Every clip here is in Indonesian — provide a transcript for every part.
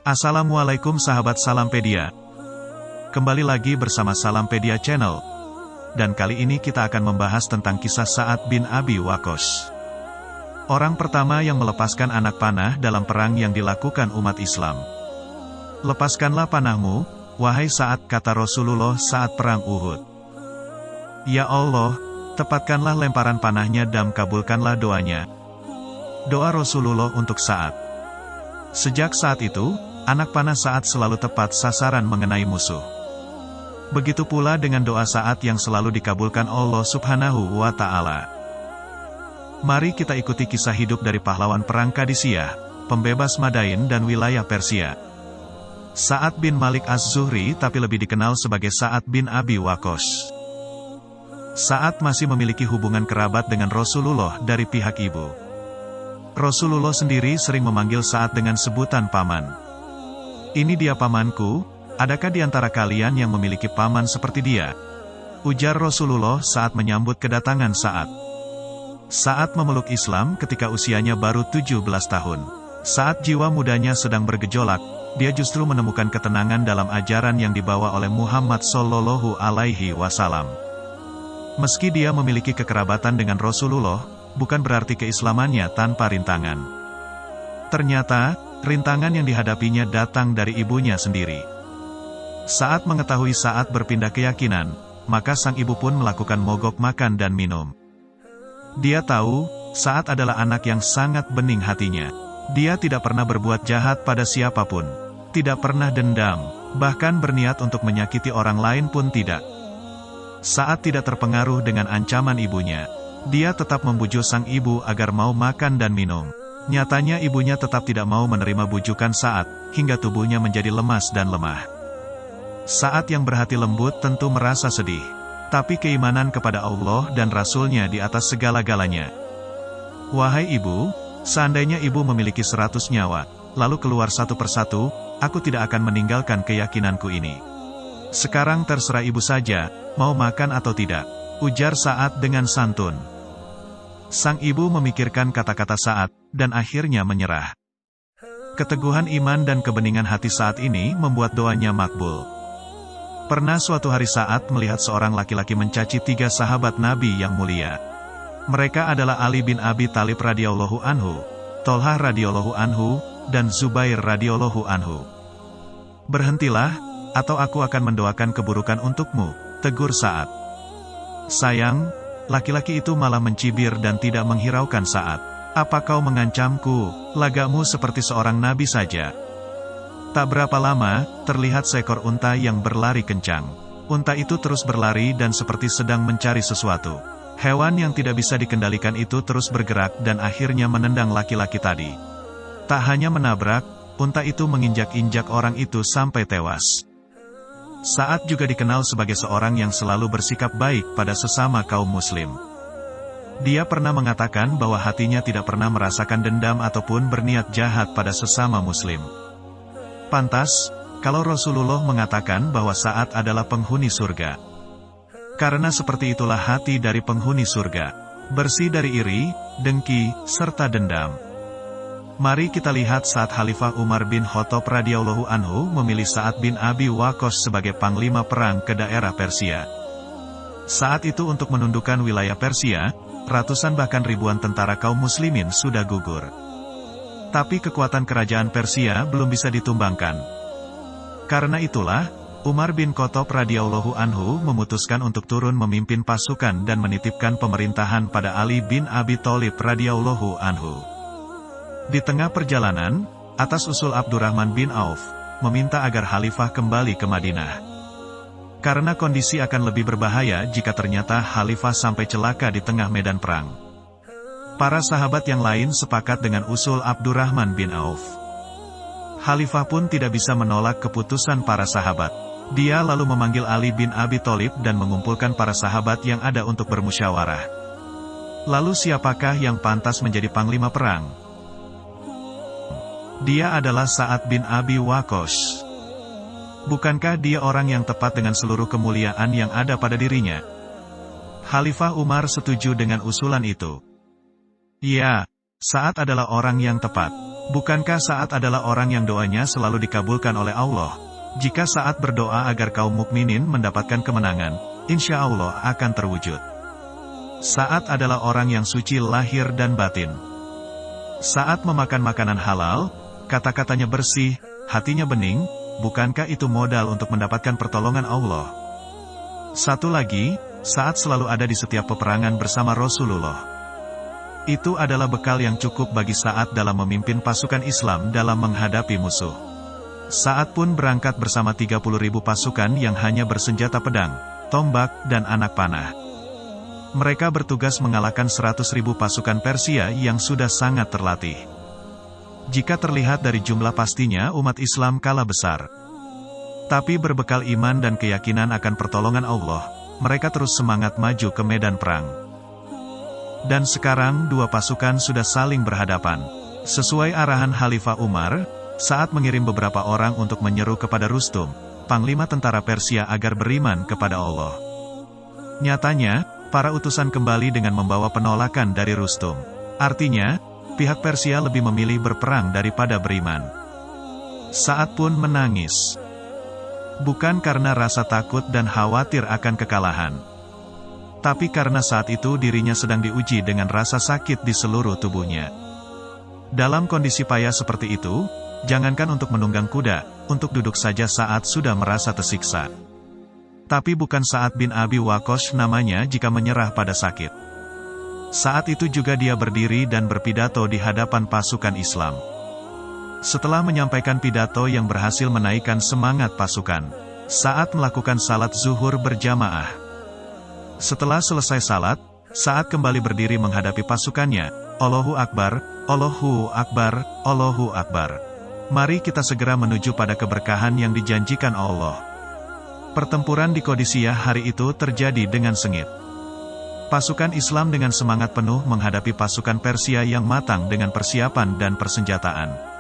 Assalamualaikum sahabat Salampedia. Kembali lagi bersama Salampedia Channel. Dan kali ini kita akan membahas tentang kisah Sa'ad bin Abi Waqqas. Orang pertama yang melepaskan anak panah dalam perang yang dilakukan umat Islam. Lepaskanlah panahmu, wahai Sa'ad, kata Rasulullah saat perang Uhud. Ya Allah, tepatkanlah lemparan panahnya dan kabulkanlah doanya. Doa Rasulullah untuk Sa'ad. Sejak saat itu, anak panah Sa'ad selalu tepat sasaran mengenai musuh. Begitu pula dengan doa Sa'ad yang selalu dikabulkan Allah Subhanahu wa Ta'ala. Mari kita ikuti kisah hidup dari pahlawan perang Qadisiyah, pembebas Madain dan wilayah Persia. Sa'ad bin Malik Az-Zuhri, tapi lebih dikenal sebagai Sa'ad bin Abi Waqqas. Sa'ad masih memiliki hubungan kerabat dengan Rasulullah dari pihak ibu. Rasulullah sendiri sering memanggil Sa'ad dengan sebutan paman. Ini dia pamanku, adakah di antara kalian yang memiliki paman seperti dia? Ujar Rasulullah saat menyambut kedatangan Sa'ad. Sa'ad memeluk Islam ketika usianya baru 17 tahun. Saat jiwa mudanya sedang bergejolak, dia justru menemukan ketenangan dalam ajaran yang dibawa oleh Muhammad Sallallahu Alaihi Wasallam. Meski dia memiliki kekerabatan dengan Rasulullah, bukan berarti keislamannya tanpa rintangan. Ternyata, rintangan yang dihadapinya datang dari ibunya sendiri. Saat mengetahui Sa'ad berpindah keyakinan, maka sang ibu pun melakukan mogok makan dan minum. Dia tahu, Sa'ad adalah anak yang sangat bening hatinya. Dia tidak pernah berbuat jahat pada siapapun. Tidak pernah dendam, bahkan berniat untuk menyakiti orang lain pun tidak. Sa'ad tidak terpengaruh dengan ancaman ibunya. Dia tetap membujuk sang ibu agar mau makan dan minum. Nyatanya ibunya tetap tidak mau menerima bujukan Sa'ad, hingga tubuhnya menjadi lemas dan lemah. Sa'ad yang berhati lembut tentu merasa sedih. Tapi keimanan kepada Allah dan Rasul-Nya di atas segala-galanya. Wahai ibu, seandainya ibu memiliki 100 nyawa, lalu keluar satu persatu, aku tidak akan meninggalkan keyakinanku ini. Sekarang terserah ibu saja, mau makan atau tidak, ujar Sa'ad dengan santun. Sang ibu memikirkan kata-kata Sa'ad, dan akhirnya menyerah. Keteguhan iman dan kebeningan hati Sa'ad ini membuat doanya makbul. Pernah suatu hari Sa'ad melihat seorang laki-laki mencaci 3 sahabat Nabi yang mulia. Mereka adalah Ali bin Abi Thalib radhiyallahu anhu, Tolhah radhiyallahu anhu, dan Zubair radhiyallahu anhu. Berhentilah, atau aku akan mendoakan keburukan untukmu, tegur Sa'ad. Sayang, laki-laki itu malah mencibir dan tidak menghiraukan Sa'ad. Apa kau mengancamku? Lagamu seperti seorang nabi saja. Tak berapa lama, terlihat seekor unta yang berlari kencang. Unta itu terus berlari dan seperti sedang mencari sesuatu. Hewan yang tidak bisa dikendalikan itu terus bergerak dan akhirnya menendang laki-laki tadi. Tak hanya menabrak, unta itu menginjak-injak orang itu sampai tewas. Sa'ad juga dikenal sebagai seorang yang selalu bersikap baik pada sesama kaum muslim. Dia pernah mengatakan bahwa hatinya tidak pernah merasakan dendam ataupun berniat jahat pada sesama muslim. Pantas, kalau Rasulullah mengatakan bahwa Sa'ad adalah penghuni surga. Karena seperti itulah hati dari penghuni surga. Bersih dari iri, dengki, serta dendam. Mari kita lihat saat Khalifah Umar bin Khattab radhiyallahu anhu memilih Sa'ad bin Abi Waqqas sebagai panglima perang ke daerah Persia. Saat itu untuk menundukkan wilayah Persia, ratusan bahkan ribuan tentara kaum muslimin sudah gugur. Tapi kekuatan kerajaan Persia belum bisa ditumbangkan. Karena itulah, Umar bin Khattab radhiyallahu anhu memutuskan untuk turun memimpin pasukan dan menitipkan pemerintahan pada Ali bin Abi Thalib radhiyallahu anhu. Di tengah perjalanan, atas usul Abdurrahman bin Auf, meminta agar Khalifah kembali ke Madinah. Karena kondisi akan lebih berbahaya jika ternyata Khalifah sampai celaka di tengah medan perang. Para sahabat yang lain sepakat dengan usul Abdurrahman bin Auf. Khalifah pun tidak bisa menolak keputusan para sahabat. Dia lalu memanggil Ali bin Abi Thalib dan mengumpulkan para sahabat yang ada untuk bermusyawarah. Lalu siapakah yang pantas menjadi panglima perang? Dia adalah Sa'ad bin Abi Waqqas. Bukankah dia orang yang tepat dengan seluruh kemuliaan yang ada pada dirinya? Khalifah Umar setuju dengan usulan itu. Ya, Sa'ad adalah orang yang tepat. Bukankah Sa'ad adalah orang yang doanya selalu dikabulkan oleh Allah? Jika Sa'ad berdoa agar kaum mukminin mendapatkan kemenangan, insya Allah akan terwujud. Sa'ad adalah orang yang suci lahir dan batin. Saat memakan makanan halal, kata-katanya bersih, hatinya bening, bukankah itu modal untuk mendapatkan pertolongan Allah? Satu lagi, Sa'ad selalu ada di setiap peperangan bersama Rasulullah. Itu adalah bekal yang cukup bagi Sa'ad dalam memimpin pasukan Islam dalam menghadapi musuh. Sa'ad pun berangkat bersama 30.000 pasukan yang hanya bersenjata pedang, tombak, dan anak panah. Mereka bertugas mengalahkan 100.000 pasukan Persia yang sudah sangat terlatih. Jika terlihat dari jumlah pastinya umat Islam kalah besar. Tapi berbekal iman dan keyakinan akan pertolongan Allah, mereka terus semangat maju ke medan perang. Dan sekarang dua pasukan sudah saling berhadapan. Sesuai arahan Khalifah Umar, Sa'ad mengirim beberapa orang untuk menyeru kepada Rustum, panglima tentara Persia agar beriman kepada Allah. Nyatanya, para utusan kembali dengan membawa penolakan dari Rustum. Artinya, pihak Persia lebih memilih berperang daripada beriman. Sa'ad pun menangis. Bukan karena rasa takut dan khawatir akan kekalahan, tapi karena saat itu dirinya sedang diuji dengan rasa sakit di seluruh tubuhnya. Dalam kondisi payah seperti itu, jangankan untuk menunggang kuda, untuk duduk saja Sa'ad sudah merasa tersiksa. Tapi bukan Sa'ad bin Abi Waqqas namanya jika menyerah pada sakit. Saat itu juga dia berdiri dan berpidato di hadapan pasukan Islam. Setelah menyampaikan pidato yang berhasil menaikkan semangat pasukan, Sa'ad melakukan salat zuhur berjamaah. Setelah selesai salat, Sa'ad kembali berdiri menghadapi pasukannya. Allahu Akbar, Allahu Akbar, Allahu Akbar. Mari kita segera menuju pada keberkahan yang dijanjikan Allah. Pertempuran di Qadisiyah hari itu terjadi dengan sengit. Pasukan Islam dengan semangat penuh menghadapi pasukan Persia yang matang dengan persiapan dan persenjataan.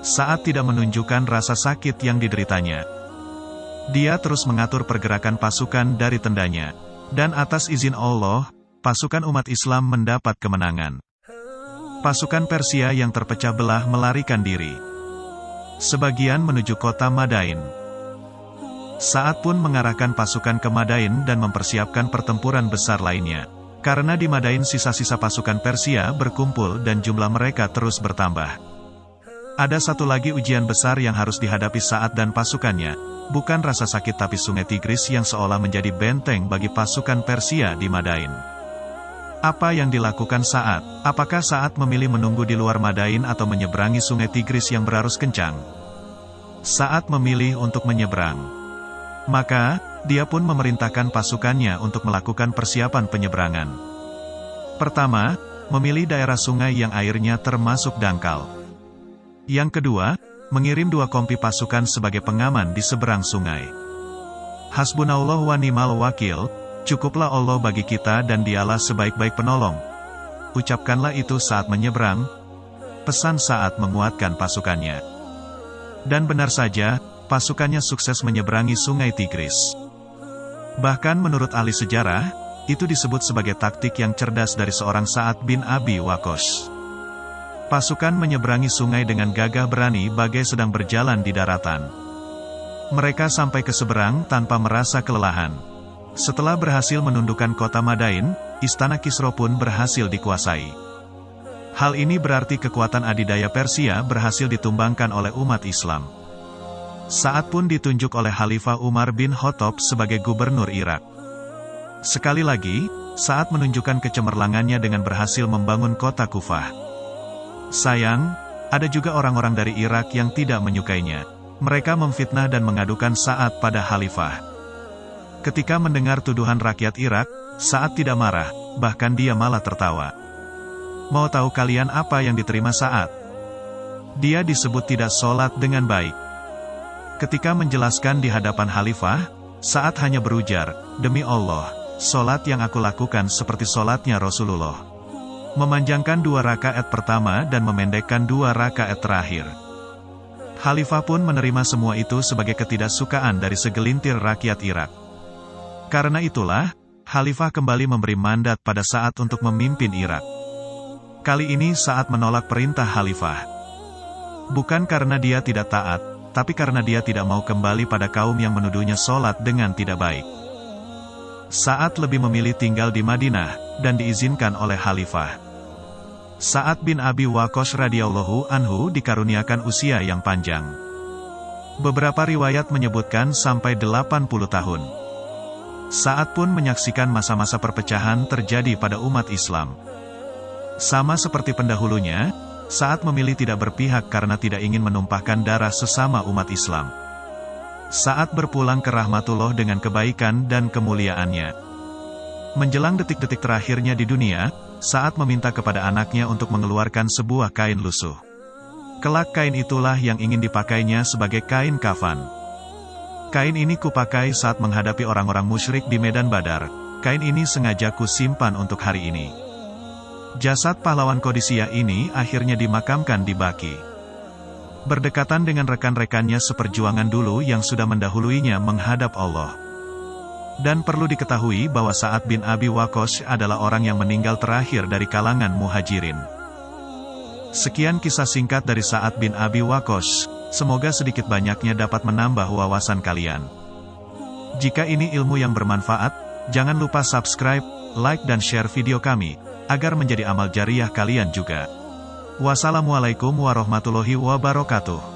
Sa'ad tidak menunjukkan rasa sakit yang dideritanya. Dia terus mengatur pergerakan pasukan dari tendanya. Dan atas izin Allah, pasukan umat Islam mendapat kemenangan. Pasukan Persia yang terpecah belah melarikan diri. Sebagian menuju kota Madain. Sa'ad pun mengarahkan pasukan ke Madain dan mempersiapkan pertempuran besar lainnya. Karena di Madain sisa-sisa pasukan Persia berkumpul dan jumlah mereka terus bertambah. Ada satu lagi ujian besar yang harus dihadapi Sa'ad dan pasukannya. Bukan rasa sakit tapi sungai Tigris yang seolah menjadi benteng bagi pasukan Persia di Madain. Apa yang dilakukan Sa'ad? Apakah Sa'ad memilih menunggu di luar Madain atau menyeberangi sungai Tigris yang berarus kencang? Sa'ad memilih untuk menyeberang. Maka, dia pun memerintahkan pasukannya untuk melakukan persiapan penyeberangan. Pertama, memilih daerah sungai yang airnya termasuk dangkal. Yang kedua, mengirim 2 kompi pasukan sebagai pengaman di seberang sungai. Hasbunallah wa ni'mal wakil, cukuplah Allah bagi kita dan dialah sebaik-baik penolong. Ucapkanlah itu saat menyeberang. Pesan Sa'ad menguatkan pasukannya. Dan benar saja, pasukannya sukses menyeberangi sungai Tigris. Bahkan menurut ahli sejarah, itu disebut sebagai taktik yang cerdas dari seorang Sa'ad bin Abi Waqqas. Pasukan menyeberangi sungai dengan gagah berani bagai sedang berjalan di daratan. Mereka sampai ke seberang tanpa merasa kelelahan. Setelah berhasil menundukkan kota Madain, istana Kisra pun berhasil dikuasai. Hal ini berarti kekuatan adidaya Persia berhasil ditumbangkan oleh umat Islam. Sa'ad pun ditunjuk oleh Khalifah Umar bin Khattab sebagai gubernur Irak. Sekali lagi, Sa'ad menunjukkan kecemerlangannya dengan berhasil membangun kota Kufah. Sayang, ada juga orang-orang dari Irak yang tidak menyukainya. Mereka memfitnah dan mengadukan Sa'ad pada Khalifah. Ketika mendengar tuduhan rakyat Irak, Sa'ad tidak marah, bahkan dia malah tertawa. Mau tahu kalian apa yang diterima Sa'ad? Dia disebut tidak sholat dengan baik. Ketika menjelaskan di hadapan Khalifah, Sa'ad hanya berujar, demi Allah, sholat yang aku lakukan seperti sholatnya Rasulullah. Memanjangkan 2 rakaat pertama dan memendekkan 2 rakaat terakhir. Khalifah pun menerima semua itu sebagai ketidaksukaan dari segelintir rakyat Irak. Karena itulah, Khalifah kembali memberi mandat pada Sa'ad untuk memimpin Irak. Kali ini Sa'ad menolak perintah Khalifah. Bukan karena dia tidak taat, tapi karena dia tidak mau kembali pada kaum yang menuduhnya sholat dengan tidak baik. Sa'ad lebih memilih tinggal di Madinah, dan diizinkan oleh Khalifah. Sa'ad bin Abi Waqqas radhiyallahu anhu dikaruniakan usia yang panjang. Beberapa riwayat menyebutkan sampai 80 tahun. Sa'ad pun menyaksikan masa-masa perpecahan terjadi pada umat Islam. Sama seperti pendahulunya, Sa'ad memilih tidak berpihak karena tidak ingin menumpahkan darah sesama umat Islam. Sa'ad berpulang ke rahmatullah dengan kebaikan dan kemuliaannya. Menjelang detik-detik terakhirnya di dunia, Sa'ad meminta kepada anaknya untuk mengeluarkan sebuah kain lusuh. Kelak kain itulah yang ingin dipakainya sebagai kain kafan. Kain ini kupakai saat menghadapi orang-orang musyrik di Medan Badar. Kain ini sengaja kusimpan untuk hari ini. Jasad pahlawan Qadisiyah ini akhirnya dimakamkan di Baqi. Berdekatan dengan rekan-rekannya seperjuangan dulu yang sudah mendahuluinya menghadap Allah. Dan perlu diketahui bahwa Sa'ad bin Abi Waqqas adalah orang yang meninggal terakhir dari kalangan muhajirin. Sekian kisah singkat dari Sa'ad bin Abi Waqqas, semoga sedikit banyaknya dapat menambah wawasan kalian. Jika ini ilmu yang bermanfaat, jangan lupa subscribe, like dan share video kami, agar menjadi amal jariah kalian juga. Wassalamualaikum warahmatullahi wabarakatuh.